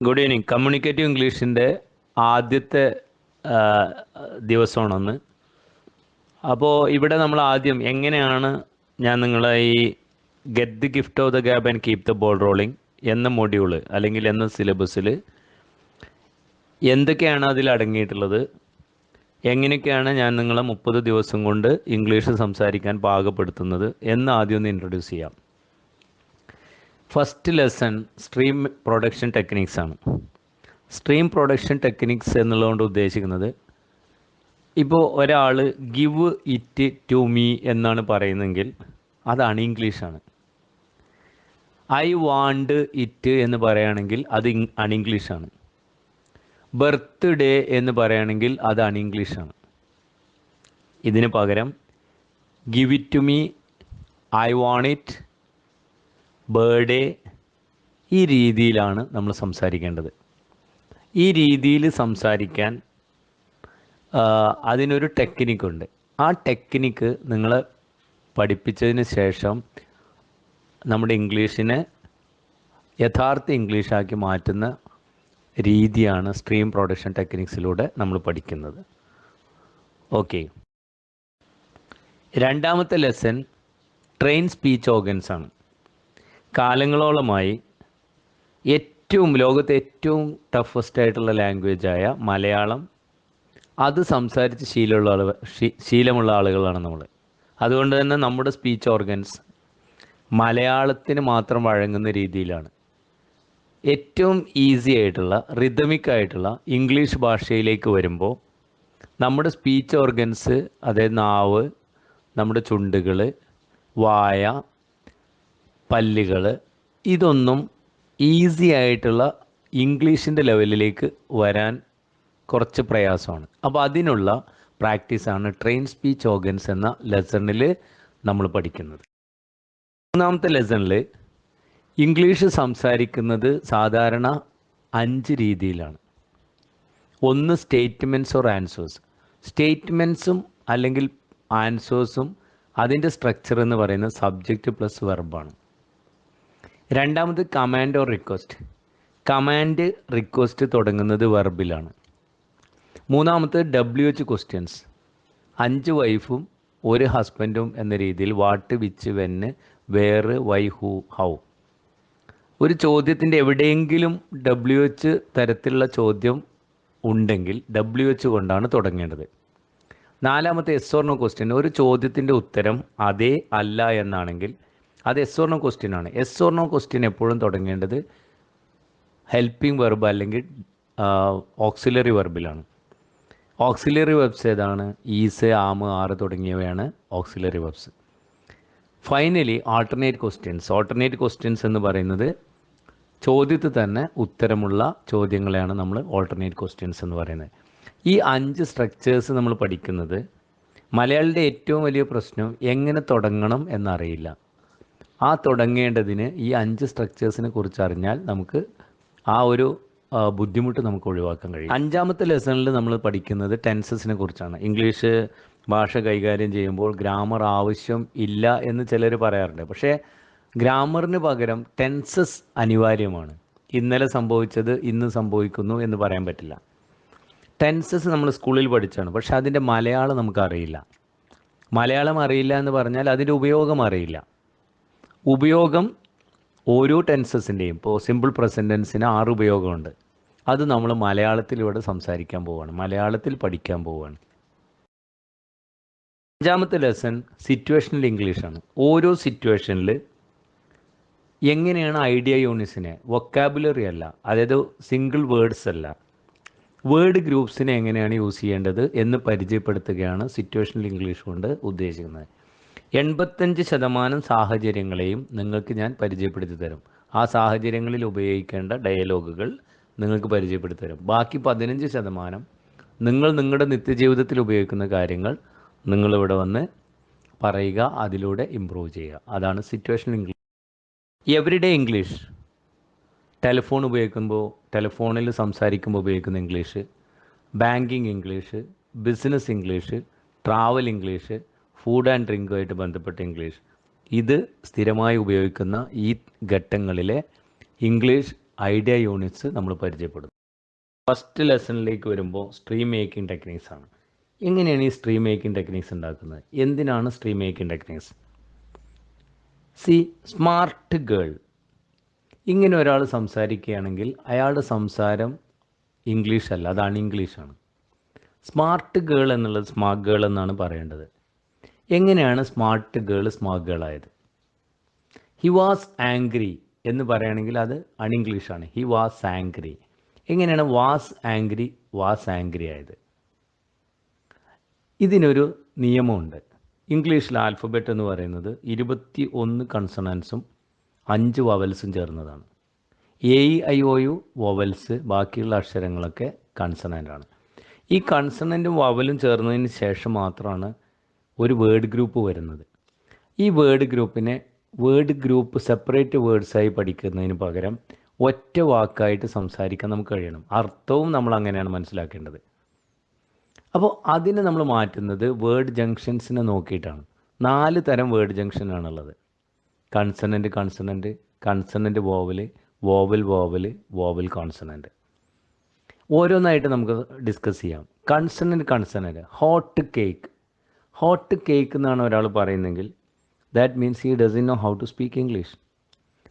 Good evening. Communicative ഇംഗ്ലീഷിൻ്റെ ആദ്യത്തെ ആ, ദിവസമാണെന്ന്. അപ്പോൾ ഇവിടെ നമ്മൾ ആദ്യം എങ്ങനെയാണ് ഞാൻ നിങ്ങളെ ഈ get the gift of the gab and keep the ball rolling എന്ന മൊഡ്യൂള് അല്ലെങ്കിൽ എന്ന സിലബസിൽ എന്തൊക്കെയാണ് അതിൽ അടങ്ങിയിട്ടുള്ളത്, എങ്ങനെയൊക്കെയാണ് ഞാൻ നിങ്ങളെ 30 ദിവസം കൊണ്ട് ഇംഗ്ലീഷ് സംസാരിക്കാൻ പാകപ്പെടുത്തുന്നത് എന്ന് ആദ്യം ഒന്ന് ഇൻട്രൊഡ്യൂസ് ചെയ്യാം. First lesson stream production techniques ആണ്. സ്ട്രീം പ്രൊഡക്ഷൻ ടെക്നിക്സ് എന്നുള്ളതുകൊണ്ട് ഉദ്ദേശിക്കുന്നത്, ഇപ്പോൾ ഒരാൾ ഗിവ് ഇറ്റ് ടു മീ എന്നാണ് പറയുന്നതെങ്കിൽ അതാണ് ഇംഗ്ലീഷാണ്. ഐ വാണ്ട് ഇറ്റ് എന്ന് പറയുകയാണെങ്കിൽ അത് അൺഇംഗ്ലീഷാണ്. ബർത്ത്ഡേ എന്ന് പറയുകയാണെങ്കിൽ അത് അൺഇംഗ്ലീഷാണ്. ഇതിന് പകരം give it to me, I want it, birthday, ഈ രീതിയിലാണ് നമ്മൾ സംസാരിക്കേണ്ടത്. ഈ രീതിയിൽ സംസാരിക്കാൻ അതിനൊരു ടെക്നിക്കുണ്ട്. ആ ടെക്നിക്ക് നിങ്ങൾ പഠിപ്പിച്ചതിന് ശേഷം നമ്മുടെ ഇംഗ്ലീഷിനെ യഥാർത്ഥ ഇംഗ്ലീഷാക്കി മാറ്റുന്ന രീതിയാണ് സ്ട്രീം പ്രൊഡക്ഷൻ ടെക്നിക്സിലൂടെ നമ്മൾ പഠിക്കുന്നത്. ഓക്കെ, രണ്ടാമത്തെ ലെസൺ ട്രെയിൻ സ്പീച്ച് ഓർഗൻസ് ആണ്. കാലങ്ങളോളമായി ലോകത്തെ ഏറ്റവും ടഫസ്റ്റ് ആയിട്ടുള്ള ലാംഗ്വേജായ മലയാളം അത് സംസാരിച്ച് ശീലമുള്ള ആളുകളാണ് നമ്മൾ. അതുകൊണ്ട് തന്നെ നമ്മുടെ സ്പീച്ച് ഓർഗൻസ് മലയാളത്തിന് മാത്രം വഴങ്ങുന്ന രീതിയിലാണ്. ഏറ്റവും ഈസി ആയിട്ടുള്ള റിതമിക് ആയിട്ടുള്ള ഇംഗ്ലീഷ് ഭാഷയിലേക്ക് വരുമ്പോൾ നമ്മുടെ സ്പീച്ച് ഓർഗൻസ്, അതായത് നാവ്, നമ്മുടെ ചുണ്ടുകൾ, വായ, പല്ലുകൾ, ഇതൊന്നും ഈസി ആയിട്ടുള്ള ഇംഗ്ലീഷിൻ്റെ ലെവലിലേക്ക് വരാൻ കുറച്ച് പ്രയാസമാണ്. അപ്പോൾ അതിനുള്ള പ്രാക്ടീസാണ് ട്രെയിൻ സ്പീച്ച് ഓർഗൻസ് എന്ന ലെസണിൽ നമ്മൾ പഠിക്കുന്നത്. മൂന്നാമത്തെ ലെസണിൽ ഇംഗ്ലീഷ് സംസാരിക്കുന്നത് സാധാരണ 5 രീതിയിലാണ്. ഒന്ന് സ്റ്റേറ്റ്മെൻറ്റ്സ് ഓർ ആൻസേഴ്സ്. സ്റ്റേറ്റ്മെൻറ്റ്സും അല്ലെങ്കിൽ ആൻസേഴ്സും അതിൻ്റെ സ്ട്രക്ചർ എന്ന് പറയുന്നത് സബ്ജക്റ്റ് പ്ലസ് വെർബാണ്. രണ്ടാമത് command or request. Command, request തുടങ്ങുന്നത് വെർബിലാണ്. മൂന്നാമത് WH ക്വസ്റ്റ്യൻസ്. 5 വൈഫും 1 ഹസ്ബൻഡും എന്ന രീതിയിൽ വാട്ട്, വിച്ച്, വെന്ന്, വേർ, വൈ, ഹൂ, ഹൗ. ഒരു ചോദ്യത്തിൻ്റെ എവിടെയെങ്കിലും WH തരത്തിലുള്ള ചോദ്യം ഉണ്ടെങ്കിൽ WH കൊണ്ടാണ് തുടങ്ങേണ്ടത്. നാലാമത്തെ എസ് ഓർ നോ ക്വസ്റ്റ്യൻ. ഒരു ചോദ്യത്തിൻ്റെ ഉത്തരം അതെ, അല്ല എന്നാണെങ്കിൽ അത് എസ് ഓർ നോ ക്വസ്റ്റ്യൻ ആണ്. എസ് ഓർ നോ ക്വസ്റ്റ്യൻ എപ്പോഴും തുടങ്ങേണ്ടത് ഹെൽപ്പിംഗ് വെർബ് അല്ലെങ്കിൽ ഓക്സിലറി വെർബിലാണ്. ഓക്സിലറി വെർബ്സ് ഏതാണ്? ഈസ്, ആം, ആറ് തുടങ്ങിയവയാണ് auxiliary verbs. Finally alternate questions. Alternate questions എന്ന് പറയുന്നത് ചോദ്യത്തിൽ തന്നെ ഉത്തരമുള്ള ചോദ്യങ്ങളെയാണ് നമ്മൾ ആൾട്ടർനേറ്റ് ക്വസ്റ്റ്യൻസ് എന്ന് പറയുന്നത്. ഈ 5 സ്ട്രക്ചേഴ്സ് നമ്മൾ പഠിക്കുന്നത്. മലയാളിയുടെ ഏറ്റവും വലിയ പ്രശ്നം എങ്ങനെ തുടങ്ങണം എന്നറിയില്ല. ആ തുടങ്ങേണ്ടതിന് ഈ 5 സ്ട്രക്ചേഴ്സിനെ കുറിച്ച് അറിഞ്ഞാൽ നമുക്ക് ആ ഒരു ബുദ്ധിമുട്ട് നമുക്ക് ഒഴിവാക്കാൻ കഴിയും. 5ാമത്തെ ലെസണിൽ നമ്മൾ പഠിക്കുന്നത് ടെൻസസിനെ കുറിച്ചാണ്. ഇംഗ്ലീഷ് ഭാഷ കൈകാര്യം ചെയ്യുമ്പോൾ ഗ്രാമർ ആവശ്യം ഇല്ല എന്ന് ചിലർ പറയാറുണ്ട്. പക്ഷേ ഗ്രാമറിന് പകരം ടെൻസസ് അനിവാര്യമാണ്. ഇന്നലെ സംഭവിച്ചത് ഇന്ന് സംഭവിക്കുന്നു എന്ന് പറയാൻ പറ്റില്ല. ടെൻസസ് നമ്മൾ സ്കൂളിൽ പഠിച്ചാണ്, പക്ഷേ അതിൻ്റെ മലയാളം നമുക്കറിയില്ല. മലയാളം അറിയില്ല എന്ന് പറഞ്ഞാൽ അതിൻ്റെ ഉപയോഗം അറിയില്ല. ഉപയോഗം ഓരോ ടെൻസസിൻ്റെയും, ഇപ്പോൾ സിമ്പിൾ പ്രസൻറ്റ് ടെൻസിന് 6 ഉപയോഗമുണ്ട്. അത് നമ്മൾ മലയാളത്തിലൂടെ സംസാരിക്കാൻ പോവുകയാണ്, മലയാളത്തിൽ പഠിക്കാൻ പോവുകയാണ്. 5ാമത്തെ ലെസൺ സിറ്റുവേഷണൽ ഇംഗ്ലീഷാണ്. ഓരോ സിറ്റുവേഷനിൽ എങ്ങനെയാണ് ഐഡിയ യൂണിറ്റ്സിനെ, വൊക്കാബുലറി അല്ല, അതായത് സിംഗിൾ വേർഡ്സ് അല്ല, വേർഡ് ഗ്രൂപ്പ്സിനെ എങ്ങനെയാണ് യൂസ് ചെയ്യേണ്ടത് എന്ന് പരിചയപ്പെടുത്തുകയാണ് സിറ്റുവേഷണൽ ഇംഗ്ലീഷ് കൊണ്ട് ഉദ്ദേശിക്കുന്നത്. 85% സാഹചര്യങ്ങളെയും നിങ്ങൾക്ക് ഞാൻ പരിചയപ്പെടുത്തി തരും. ആ സാഹചര്യങ്ങളിൽ ഉപയോഗിക്കേണ്ട ഡയലോഗുകൾ നിങ്ങൾക്ക് പരിചയപ്പെടുത്തി തരും. ബാക്കി 15% നിങ്ങൾ നിങ്ങളുടെ നിത്യജീവിതത്തിൽ ഉപയോഗിക്കുന്ന കാര്യങ്ങൾ നിങ്ങളിവിടെ വന്ന് പറയുക, അതിലൂടെ ഇമ്പ്രൂവ് ചെയ്യുക. അതാണ് situational English. Everyday English. Telephone ഉപയോഗിക്കുമ്പോൾ, ടെലിഫോണിൽ സംസാരിക്കുമ്പോൾ ഉപയോഗിക്കുന്ന English, banking English, business English, travel English, food and ഡ്രിങ്കുമായിട്ട് ബന്ധപ്പെട്ട ഇംഗ്ലീഷ്. ഇത് സ്ഥിരമായി ഉപയോഗിക്കുന്ന ഈ ഘട്ടങ്ങളിലെ ഇംഗ്ലീഷ് ഐഡിയ യൂണിറ്റ്സ് നമ്മൾ പരിചയപ്പെടുന്നു. ഫസ്റ്റ് ലെസണിലേക്ക് വരുമ്പോൾ സ്ട്രീം മേക്കിംഗ് ടെക്നീക്സ് ആണ്. എങ്ങനെയാണ് ഈ സ്ട്രീം മേക്കിംഗ് ടെക്നീക്സ് ഉണ്ടാക്കുന്നത്? എന്തിനാണ് stream making techniques? See, smart girl. ഇങ്ങനെ ഒരാൾ സംസാരിക്കുകയാണെങ്കിൽ അയാളുടെ സംസാരം ഇംഗ്ലീഷ് അല്ല, അത് അൺഇംഗ്ലീഷാണ്. സ്മാർട്ട് ഗേൾ എന്നുള്ളത് സ്മാർട്ട് ഗേൾ എന്നാണ് പറയേണ്ടത്. എങ്ങനെയാണ് സ്മാർട്ട് ഗേൾ സ്മാർട്ട് ഗേൾ ആയത്? ഹി വാസ് ആംഗ്രി എന്ന് പറയുകയാണെങ്കിൽ അത് അൺഇംഗ്ലീഷാണ്. He was angry. എങ്ങനെയാണ് വാസ് ആംഗ്രി ആയത്? ഇതിനൊരു നിയമമുണ്ട്. ഇംഗ്ലീഷിൽ ആൽഫബറ്റ് എന്ന് പറയുന്നത് 21 കൺസണൻസും 5 വവൽസും ചേർന്നതാണ്. AEIOU വവൽസ്, ബാക്കിയുള്ള അക്ഷരങ്ങളൊക്കെ കൺസണൻ്റാണ്. ഈ കൺസണൻറ്റും വവലും ചേർന്നതിന് ശേഷം മാത്രമാണ് ഒരു വേർഡ് ഗ്രൂപ്പ് വരുന്നത്. ഈ വേർഡ് ഗ്രൂപ്പിനെ വേർഡ് ഗ്രൂപ്പ് സെപ്പറേറ്റ് വേർഡ്സായി പഠിക്കുന്നതിന് പകരം ഒറ്റ വാക്കായിട്ട് സംസാരിക്കാൻ നമുക്ക് കഴിയണം. അർത്ഥവും നമ്മൾ അങ്ങനെയാണ് മനസ്സിലാക്കേണ്ടത്. അപ്പോൾ അതിന് നമ്മൾ മാറ്റുന്നത് വേർഡ് ജംഗ്ഷൻസിനെ നോക്കിയിട്ടാണ്. 4 തരം വേർഡ് ജംഗ്ഷനാണുള്ളത്. Consonant consonant vowel consonant. ഓരോന്നായിട്ട് നമുക്ക് ഡിസ്കസ് ചെയ്യാം. കൺസണൻറ്റ് ഹോട്ട് കേക്ക് എന്നാണ് ഒരാൾ പറയുന്നതെങ്കിൽ that means he doesn't know how to speak English.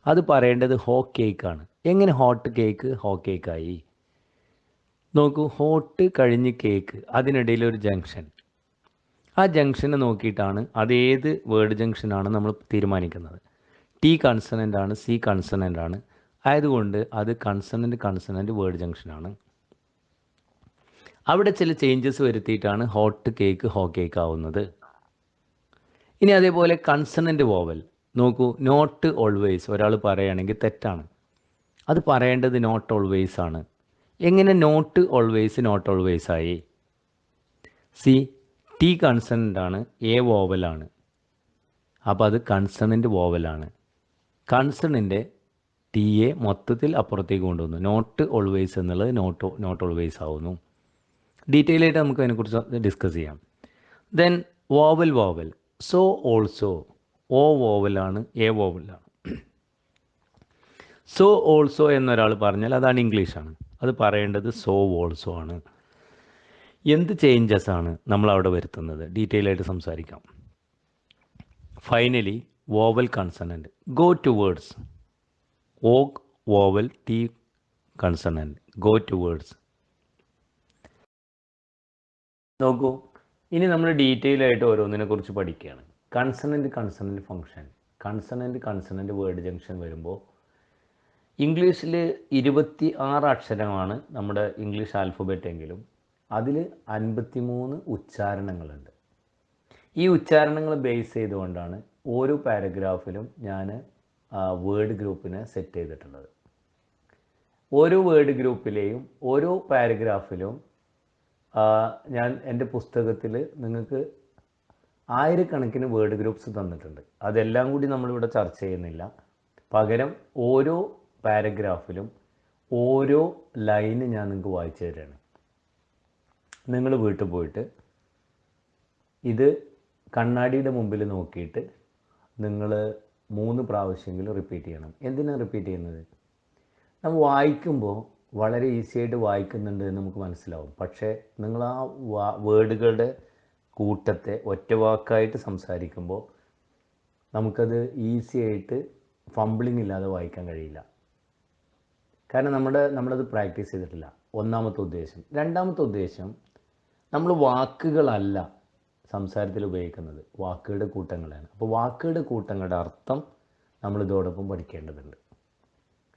അത് പറയേണ്ടത് ഹോ കേക്കാണ്. എങ്ങനെ ഹോട്ട് കേക്കായി? നോക്കൂ, ഹോട്ട് കഴിഞ്ഞ് കേക്ക്, അതിനിടയിൽ ഒരു ജംഗ്ഷൻ. ആ ജംഗ്ഷനെ നോക്കിയിട്ടാണ് അതേത് വേർഡ് ജംഗ്ഷനാണ് നമ്മൾ തീരുമാനിക്കുന്നത്. ടി കൺസണൻ്റ് ആണ്, സി കൺസണൻ്റ് ആണ്. ആയതുകൊണ്ട് അത് കൺസണൻ്റ് വേർഡ് ജംഗ്ഷനാണ്. അവിടെ ചില ചേഞ്ചസ് വരുത്തിയിട്ടാണ് ഹോട്ട് കേക്ക് ഹോ കേക്ക് ആവുന്നത്. ഇനി അതേപോലെ കൺസണൻ്റ് വോവൽ നോക്കൂ, നോട്ട് ഓൾവേസ് ഒരാൾ പറയുകയാണെങ്കിൽ തെറ്റാണ്. അത് പറയേണ്ടത് നോട്ട് ഓൾവേസ് ആണ്. എങ്ങനെ നോട്ട് ഓൾവേസ് ആയി? സി, ടി കൺസണൻ്റ് ആണ്, എ വോവലാണ്. അപ്പോൾ അത് കൺസണൻ്റ് വോവലാണ്. കൺസണിൻ്റെ ടി എ മൊത്തത്തിൽ അപ്പുറത്തേക്ക് കൊണ്ടുവന്നു. നോട്ട് ഓൾവേസ് എന്നുള്ളത് നോട്ട് ഓൾവേസ് ആവുന്നു. ഡീറ്റെയിൽ ആയിട്ട് നമുക്ക് അതിനെക്കുറിച്ച് ഡിസ്കസ് ചെയ്യാം. Then vowel so also, O വോവലാണ്, എ വോവലാണ്. സോ ഓൾസോ എന്നൊരാൾ പറഞ്ഞാൽ അതാണ് ഇംഗ്ലീഷാണ്. അത് പറയേണ്ടത് സോ ഓൾസോ ആണ്. എന്ത് ചേഞ്ചസ് ആണ് നമ്മൾ അവിടെ വരുത്തുന്നത്? ഡീറ്റെയിൽ ആയിട്ട് സംസാരിക്കാം. Finally vowel consonant go to words. O vowel, T consonant, go to words. നോക്കൂ, ഇനി നമ്മൾ ഡീറ്റെയിൽ ആയിട്ട് ഓരോന്നിനെ കുറിച്ച് പഠിക്കുകയാണ്. Consonant function. Consonant word junction വരുമ്പോൾ ഇംഗ്ലീഷിൽ 26 അക്ഷരമാണ് നമ്മുടെ ഇംഗ്ലീഷ് ആൽഫബറ്റ് എങ്കിലും അതിൽ 53 ഉച്ചാരണങ്ങളുണ്ട്. ഈ ഉച്ചാരണങ്ങൾ ബേസ് ചെയ്തുകൊണ്ടാണ് ഓരോ പാരഗ്രാഫിലും ഞാൻ വേർഡ് ഗ്രൂപ്പിനെ സെറ്റ് ചെയ്തിട്ടുള്ളത്. ഓരോ വേർഡ് ഗ്രൂപ്പിലെയും ഓരോ പാരഗ്രാഫിലും ഞാൻ എൻ്റെ പുസ്തകത്തിൽ നിങ്ങൾക്ക് ആയിരക്കണക്കിന് വേർഡ് ഗ്രൂപ്പ്സ് തന്നിട്ടുണ്ട്. അതെല്ലാം കൂടി നമ്മളിവിടെ ചർച്ച ചെയ്യുന്നില്ല. പകരം ഓരോ പാരഗ്രാഫിലും ഓരോ ലൈന് ഞാൻ നിങ്ങൾക്ക് വായിച്ചു തരാണ്. നിങ്ങൾ വീട്ടിൽ പോയിട്ട് ഇത് കണ്ണാടിയുടെ മുമ്പിൽ നോക്കിയിട്ട് നിങ്ങൾ 3 പ്രാവശ്യമെങ്കിലും റിപ്പീറ്റ് ചെയ്യണം. എന്തിനാണ് റിപ്പീറ്റ് ചെയ്യുന്നത്? നമ്മൾ വായിക്കുമ്പോൾ വളരെ ഈസി ആയിട്ട് വായിക്കുന്നുണ്ട് എന്ന് നമുക്ക് മനസ്സിലാവും. പക്ഷേ നിങ്ങൾ ആ വേർഡുകളുടെ കൂട്ടത്തെ ഒറ്റ വാക്കായിട്ട് സംസാരിക്കുമ്പോൾ നമുക്കത് ഈസി ആയിട്ട് ഫംബ്ലിംഗ് ഇല്ലാതെ വായിക്കാൻ കഴിയില്ല. കാരണം നമ്മളത് പ്രാക്ടീസ് ചെയ്തിട്ടില്ല. ഒന്നാമത്തെ ഉദ്ദേശം. രണ്ടാമത്തെ ഉദ്ദേശം, നമ്മൾ വാക്കുകളല്ല സംസാരത്തിൽ ഉപയോഗിക്കുന്നത്, വാക്കുകളുടെ കൂട്ടങ്ങളാണ്. അപ്പോൾ വാക്കുകളുടെ കൂട്ടങ്ങളുടെ അർത്ഥം നമ്മൾ ഇതോടൊപ്പം പഠിക്കേണ്ടതുണ്ട്.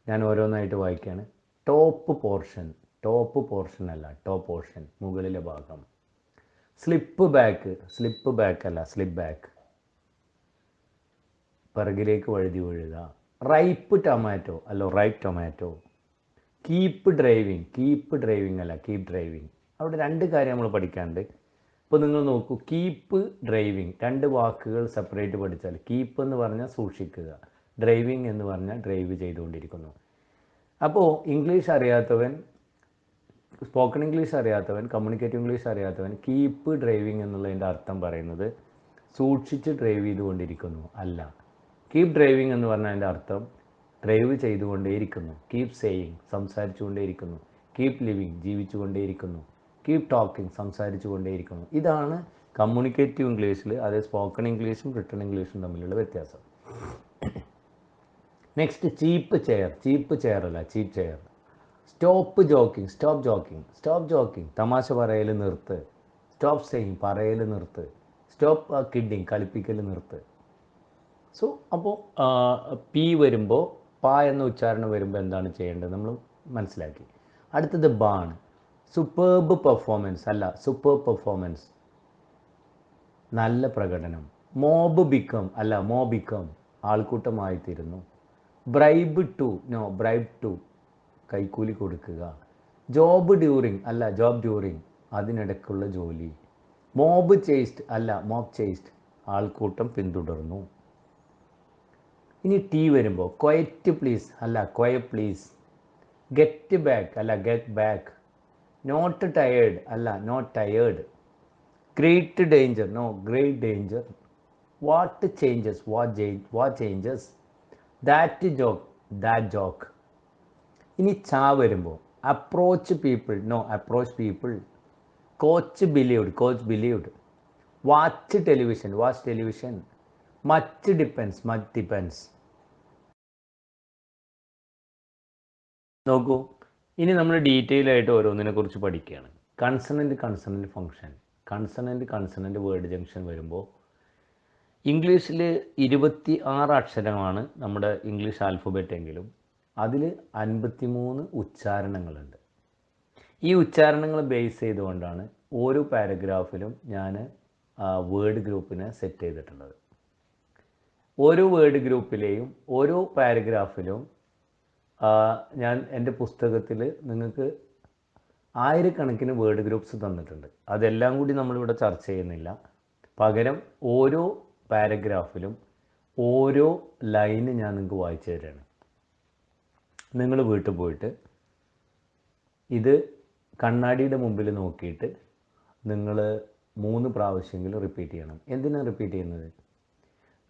ഞാൻ ഓരോന്നായിട്ട് വായിക്കുകയാണ്. ടോപ്പ് പോർഷൻ അല്ല, ടോപ്പ് പോർഷൻ, മുകളിലെ ഭാഗം. സ്ലിപ്പ് ബാക്ക് അല്ല, സ്ലിപ്പ് ബാക്ക്, പിറകിലേക്ക് വഴുതി വീഴുക. റൈപ്പ് ടൊമാറ്റോ അല്ല, റൈപ്പ് ടൊമാറ്റോ. കീപ്പ് ഡ്രൈവിങ് അല്ല, കീപ്പ് ഡ്രൈവിങ്. അവിടെ 2 കാര്യം നമ്മൾ പഠിക്കാനുണ്ട്. ഇപ്പോൾ നിങ്ങൾ നോക്കൂ, കീപ്പ് ഡ്രൈവിങ്, 2 വാക്കുകൾ സെപ്പറേറ്റ് പഠിച്ചാൽ, കീപ്പ് എന്ന് പറഞ്ഞാൽ സൂക്ഷിക്കുക, ഡ്രൈവിങ് എന്ന് പറഞ്ഞാൽ ഡ്രൈവ് ചെയ്തുകൊണ്ടിരിക്കുന്നു. അപ്പോൾ ഇംഗ്ലീഷ് അറിയാത്തവൻ, സ്പോക്കൺ ഇംഗ്ലീഷ് അറിയാത്തവൻ, കമ്മ്യൂണിക്കേറ്റീവ് ഇംഗ്ലീഷ് അറിയാത്തവൻ കീപ്പ് ഡ്രൈവിങ് എന്നുള്ളതിൻ്റെ അർത്ഥം പറയുന്നത് സൂക്ഷിച്ച് ഡ്രൈവ് ചെയ്തുകൊണ്ടിരിക്കുന്നു അല്ല. കീപ്പ് ഡ്രൈവിങ് എന്ന് പറഞ്ഞാൽ അതിൻ്റെ അർത്ഥം ഡ്രൈവ് ചെയ്തുകൊണ്ടേയിരിക്കുന്നു. കീപ് സേയിങ് സംസാരിച്ചുകൊണ്ടേയിരിക്കുന്നു. കീപ് ലിവിങ് ജീവിച്ചുകൊണ്ടേയിരിക്കുന്നു. കീപ് ടോക്കിംഗ് സംസാരിച്ചുകൊണ്ടേയിരിക്കുന്നു. ഇതാണ് കമ്മ്യൂണിക്കേറ്റീവ് ഇംഗ്ലീഷിൽ, അതായത് സ്പോക്കൺ ഇംഗ്ലീഷും റിട്ടൺ ഇംഗ്ലീഷും തമ്മിലുള്ള വ്യത്യാസം. Next cheap chair. Cheap chair അല്ല, cheap chair. Stop joking. Stop joking. Stop joking തമാശ പറയൽ നിർത്ത്. സ്റ്റോപ്പ് സെയിങ് പറയൽ നിർത്ത്. സ്റ്റോപ്പ് കിഡിങ് കളിപ്പിക്കൽ നിർത്ത്. സോ അപ്പോൾ പി വരുമ്പോൾ പ എന്ന ഉച്ചാരണം വരുമ്പോൾ എന്താണ് ചെയ്യേണ്ടത് നമ്മൾ മനസ്സിലാക്കി. അടുത്തത് ബാൺ. സൂപ്പർബ് പെർഫോമൻസ് അല്ല, സൂപ്പർ പെർഫോമൻസ് നല്ല പ്രകടനം. മോബ് ബിക്കം അല്ല, മോ ബിക്കം ആൾക്കൂട്ടമായിത്തീരുന്നു. Bribe to no, bribe to കൈക്കൂലി കൊടുക്കുക. ജോബ് ഡ്യൂറിങ് അല്ല, ജോബ് ഡ്യൂറിങ് അതിനിടയ്ക്കുള്ള ജോലി. മോബ് ചേസ്ഡ് അല്ല, മോബ് ചേസ്ഡ് ആൾക്കൂട്ടം പിന്തുടർന്നു. ഇനി ടി വരുമ്പോൾ ക്വയറ്റ് പ്ലീസ് അല്ല, ക്വയറ്റ് പ്ലീസ്. ഗെറ്റ് ബാക്ക് അല്ല, ഗെറ്റ് ബാക്ക്. നോട്ട് ടയേർഡ് അല്ല, not tired. Great danger no, great danger. What changes what changes. That joke that joke. ഇനി ചാ വരുമ്പോൾ approach people no, approach people. Coach believed. Watch television. Much depends. നോക്കൂ, ഇനി നമ്മൾ detail ആയിട്ട് ഓരോന്നിനെ കുറിച്ച് പഠിക്കുകയാണ്. Consonant function. Consonant word junction വരുമ്പോൾ ഇംഗ്ലീഷിൽ 26 അക്ഷരമാണ് നമ്മുടെ ഇംഗ്ലീഷ് ആൽഫബറ്റ് എങ്കിലും അതിൽ 53 ഉച്ചാരണങ്ങളുണ്ട്. ഈ ഉച്ചാരണങ്ങൾ ബേസ് ചെയ്തുകൊണ്ടാണ് ഓരോ പാരഗ്രാഫിലും ഞാൻ വേർഡ് ഗ്രൂപ്പിനെ സെറ്റ് ചെയ്തിട്ടുള്ളത്. ഓരോ വേർഡ് ഗ്രൂപ്പിലെയും ഓരോ പാരഗ്രാഫിലും ഞാൻ എൻ്റെ പുസ്തകത്തിൽ നിങ്ങൾക്ക് ആയിരക്കണക്കിന് വേർഡ് ഗ്രൂപ്പ്സ് തന്നിട്ടുണ്ട്. അതെല്ലാം കൂടി നമ്മളിവിടെ ചർച്ച ചെയ്യുന്നില്ല. പകരം ഓരോ പാരഗ്രാഫിലും ഓരോ ലൈന് ഞാൻ നിങ്ങൾക്ക് വായിച്ചു തരാണ്. നിങ്ങൾ വീട്ടിൽ പോയിട്ട് ഇത് കണ്ണാടിയുടെ മുമ്പിൽ നോക്കിയിട്ട് നിങ്ങൾ 3 പ്രാവശ്യമെങ്കിലും റിപ്പീറ്റ് ചെയ്യണം. എന്തിനാണ് റിപ്പീറ്റ് ചെയ്യുന്നത്?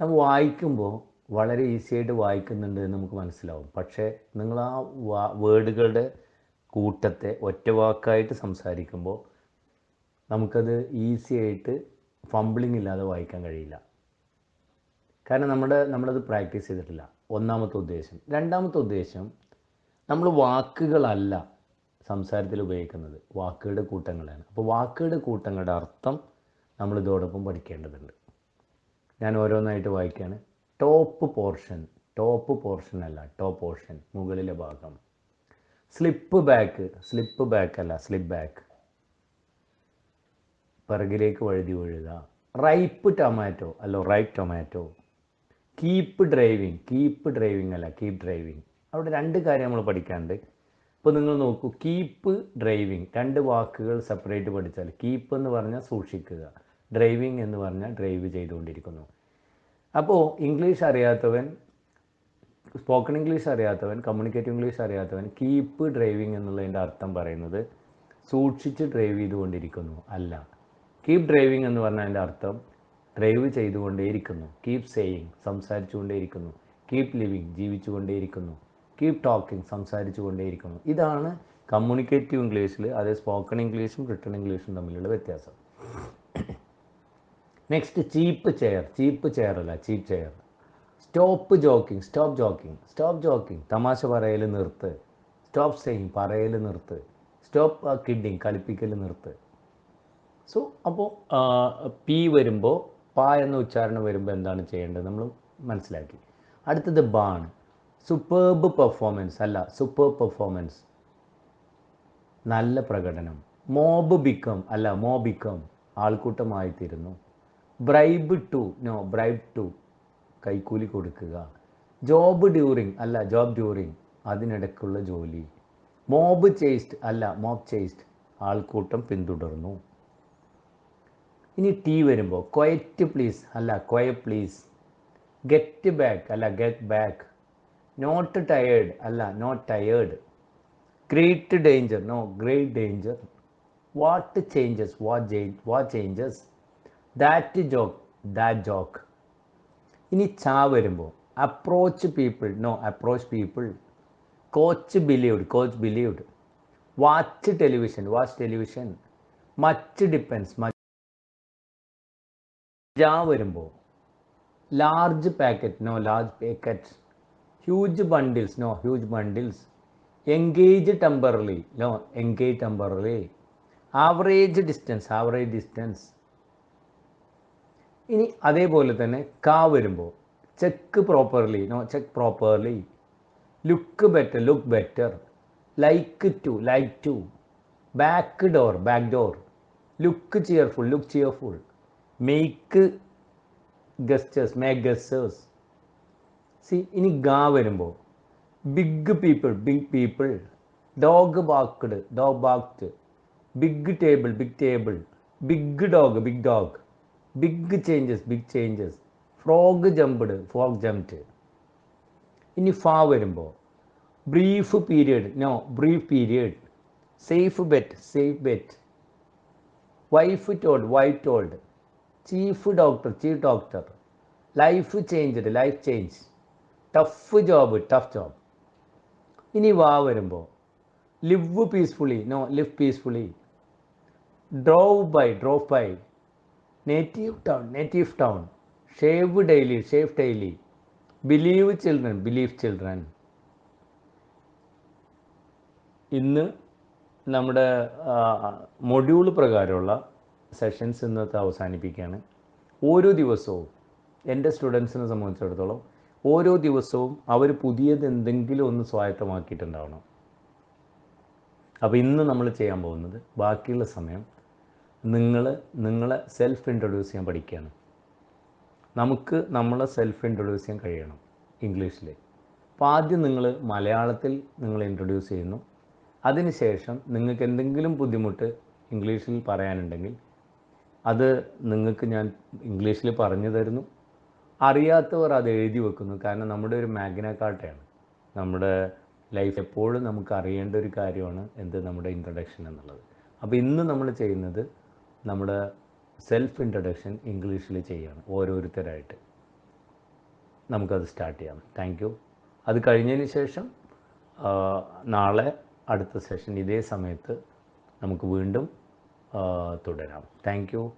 നമ്മൾ വായിക്കുമ്പോൾ വളരെ ഈസി ആയിട്ട് വായിക്കുന്നുണ്ട് എന്ന് നമുക്ക് മനസ്സിലാവും. പക്ഷേ നിങ്ങൾ ആ വേർഡുകളുടെ കൂട്ടത്തെ ഒറ്റ വാക്കായിട്ട് സംസാരിക്കുമ്പോൾ നമുക്കത് ഈസി ആയിട്ട് ഫംബിളിംഗ് ഇല്ലാതെ വായിക്കാൻ കഴിയില്ല. കാരണം നമ്മളത് പ്രാക്ടീസ് ചെയ്തിട്ടില്ല. ഒന്നാമത്തെ ഉദ്ദേശം. രണ്ടാമത്തെ ഉദ്ദേശം, നമ്മൾ വാക്കുകളല്ല സംസാരത്തിൽ ഉപയോഗിക്കുന്നത്, വാക്കുകളുടെ കൂട്ടങ്ങളാണ്. അപ്പോൾ വാക്കുകളുടെ കൂട്ടങ്ങളുടെ അർത്ഥം നമ്മൾ ഇതോടൊപ്പം പഠിക്കേണ്ടതുണ്ട്. ഞാൻ ഓരോന്നായിട്ട് വായിക്കുകയാണ്. ടോപ്പ് പോർഷൻ അല്ല, ടോപ്പ് പോർഷൻ മുകളിലെ ഭാഗം. സ്ലിപ്പ് ബാക്ക് അല്ല, സ്ലിപ്പ് ബാക്ക് പിറകിലേക്ക് വഴുതി വീഴുക. റൈപ്പ് ടൊമാറ്റോ അല്ല, റൈപ്പ് ടൊമാറ്റോ. കീപ്പ് ഡ്രൈവിംഗ് അല്ല, കീപ്പ് ഡ്രൈവിംഗ്. അവിടെ 2 കാര്യം നമ്മൾ പഠിക്കാനുണ്ട്. ഇപ്പോൾ നിങ്ങൾ നോക്കൂ, കീപ്പ് ഡ്രൈവിംഗ് 2 വാക്കുകൾ സെപ്പറേറ്റ് പഠിച്ചാൽ, കീപ്പ് എന്ന് പറഞ്ഞാൽ സൂക്ഷിക്കുക, ഡ്രൈവിംഗ് എന്ന് പറഞ്ഞാൽ ഡ്രൈവ് ചെയ്തുകൊണ്ടിരിക്കുന്നു. അപ്പോൾ ഇംഗ്ലീഷ് അറിയാത്തവൻ, സ്പോക്കൺ ഇംഗ്ലീഷ് അറിയാത്തവൻ, കമ്മ്യൂണിക്കേറ്റീവ് ഇംഗ്ലീഷ് അറിയാത്തവൻ കീപ്പ് ഡ്രൈവിംഗ് എന്നുള്ളതിൻ്റെ അർത്ഥം പറയുന്നത് സൂക്ഷിച്ച് ഡ്രൈവ് ചെയ്തുകൊണ്ടിരിക്കുന്നു അല്ല. കീപ്പ് ഡ്രൈവിംഗ് എന്ന് പറഞ്ഞാൽ അതിൻ്റെ അർത്ഥം ഡ്രൈവ് ചെയ്തുകൊണ്ടേയിരിക്കുന്നു. കീപ് സേയിങ് സംസാരിച്ചുകൊണ്ടേയിരിക്കുന്നു. കീപ് ലിവിങ് ജീവിച്ചുകൊണ്ടേയിരിക്കുന്നു. കീപ് ടോക്കിംഗ് സംസാരിച്ചുകൊണ്ടേയിരിക്കുന്നു. ഇതാണ് കമ്മ്യൂണിക്കേറ്റീവ് ഇംഗ്ലീഷിൽ, അതായത് സ്പോക്കൺ ഇംഗ്ലീഷും റിട്ടൺ ഇംഗ്ലീഷും തമ്മിലുള്ള വ്യത്യാസം. നെക്സ്റ്റ് ചീപ്പ് ചെയർ അല്ല, ചീപ്പ് ചെയർ. സ്റ്റോപ്പ് ജോക്കിംഗ് തമാശ പറയൽ നിർത്ത്. സ്റ്റോപ്പ് സെയിങ് പറയൽ നിർത്ത്. സ്റ്റോപ്പ് കിഡിങ് കളിപ്പിക്കൽ നിർത്ത്. സോ അപ്പോൾ പി വരുമ്പോൾ പ എന്ന ഉച്ചാരണം വരുമ്പോൾ എന്താണ് ചെയ്യേണ്ടത് നമ്മൾ മനസ്സിലാക്കി. അടുത്തത് ബാൺ. സൂപ്പർബ് പെർഫോമൻസ് അല്ല, സൂപ്പർ പെർഫോമൻസ് നല്ല പ്രകടനം. മോബ് ബിക്കം അല്ല, മോ ബിക്കം ആൾക്കൂട്ടമായിത്തീരുന്നു. Bribe to no, bribe to കൈക്കൂലി കൊടുക്കുക. ജോബ് ഡ്യൂറിങ് അല്ല, ജോബ് ഡ്യൂറിങ് അതിനിടയ്ക്കുള്ള ജോലി. മോബ് ചേസ്ഡ് അല്ല, മോബ് ചേസ്ഡ് ആൾക്കൂട്ടം പിന്തുടർന്നു. ഇനി ടി വരുമ്പോൾ ക്വയറ്റ് പ്ലീസ് അല്ല, ക്വയറ്റ് പ്ലീസ്. ഗെറ്റ് ബാക്ക് അല്ല, ഗെറ്റ് ബാക്ക്. നോട്ട് ടയേർഡ് അല്ല, not tired. Great danger no, great danger. What changes. That joke ഇനി ചാ വരുമ്പോൾ Approach people, no, approach people. Coach believed. Watch television. Much depends, much. വരുമ്പോൾ large packet, no, large packets. Huge bundles, no, huge bundles. Engage temporarily, no, engage temporarily. Average distance. ഇനി അതേപോലെ തന്നെ കാ വരുമ്പോൾ check properly, no, check properly. Look better. Like to. Back door. Look cheerful. Make gestures. സി ഇനി ഗാ വരുമ്പോൾ big people. Dog barked. Big table. Big dog. Big changes. Frog jumped. ഇനി ഫാ വരുമ്പോൾ brief period. Safe bet. Wife told. Chief doctor. Life change. Tough job. ഇനി വാ വരുമ്പോൾ live peacefully. Drove by. Native town. Shave daily. Believe children. ഇന്ന് നമ്മുടെ module പ്രകാരമുള്ള sessions ഇന്നത്തെ അവസാനിപ്പിക്കുകയാണ്. ഓരോ ദിവസവും എൻ്റെ സ്റ്റുഡൻസിനെ സംബന്ധിച്ചിടത്തോളം ഓരോ ദിവസവും അവർ പുതിയത് എന്തെങ്കിലും ഒന്ന് സ്വായത്തമാക്കിയിട്ടുണ്ടാവണം. അപ്പോൾ ഇന്ന് നമ്മൾ ചെയ്യാൻ പോകുന്നത് ബാക്കിയുള്ള സമയം നിങ്ങളെ സെൽഫ് ഇൻട്രൊഡ്യൂസ് ചെയ്യാൻ പഠിക്കുകയാണ്. നമുക്ക് നമ്മളെ സെൽഫ് ഇൻട്രൊഡ്യൂസ് ചെയ്യാൻ കഴിയണം ഇംഗ്ലീഷിൽ. അപ്പോൾ ആദ്യം നിങ്ങൾ മലയാളത്തിൽ ഇൻട്രൊഡ്യൂസ് ചെയ്യുന്നു. അതിനുശേഷം നിങ്ങൾക്ക് എന്തെങ്കിലും ബുദ്ധിമുട്ട് ഇംഗ്ലീഷിൽ പറയാനുണ്ടെങ്കിൽ അത് നിങ്ങൾക്ക് ഞാൻ ഇംഗ്ലീഷിൽ പറഞ്ഞു തരുന്നു. അറിയാത്തവർ അത് എഴുതി വെക്കുന്നു. കാരണം നമ്മുടെ ഒരു മാഗ്ന കാർട്ടയാണ്. നമ്മുടെ ലൈഫ് എപ്പോഴും നമുക്ക് അറിയേണ്ട ഒരു കാര്യമാണ് നമ്മുടെ ഇൻട്രൊഡക്ഷൻ എന്നുള്ളത്. അപ്പോൾ ഇന്ന് നമ്മൾ ചെയ്യുന്നത് നമ്മുടെ സെൽഫ് ഇൻട്രൊഡക്ഷൻ ഇംഗ്ലീഷിൽ ചെയ്യാണ് ഓരോരുത്തരായിട്ട്. നമുക്കത് സ്റ്റാർട്ട് ചെയ്യാം. Thank you. അത് കഴിഞ്ഞതിന് ശേഷം നാളെ അടുത്ത സെഷൻ ഇതേ സമയത്ത് നമുക്ക് വീണ്ടും തുടരാം. Thank you.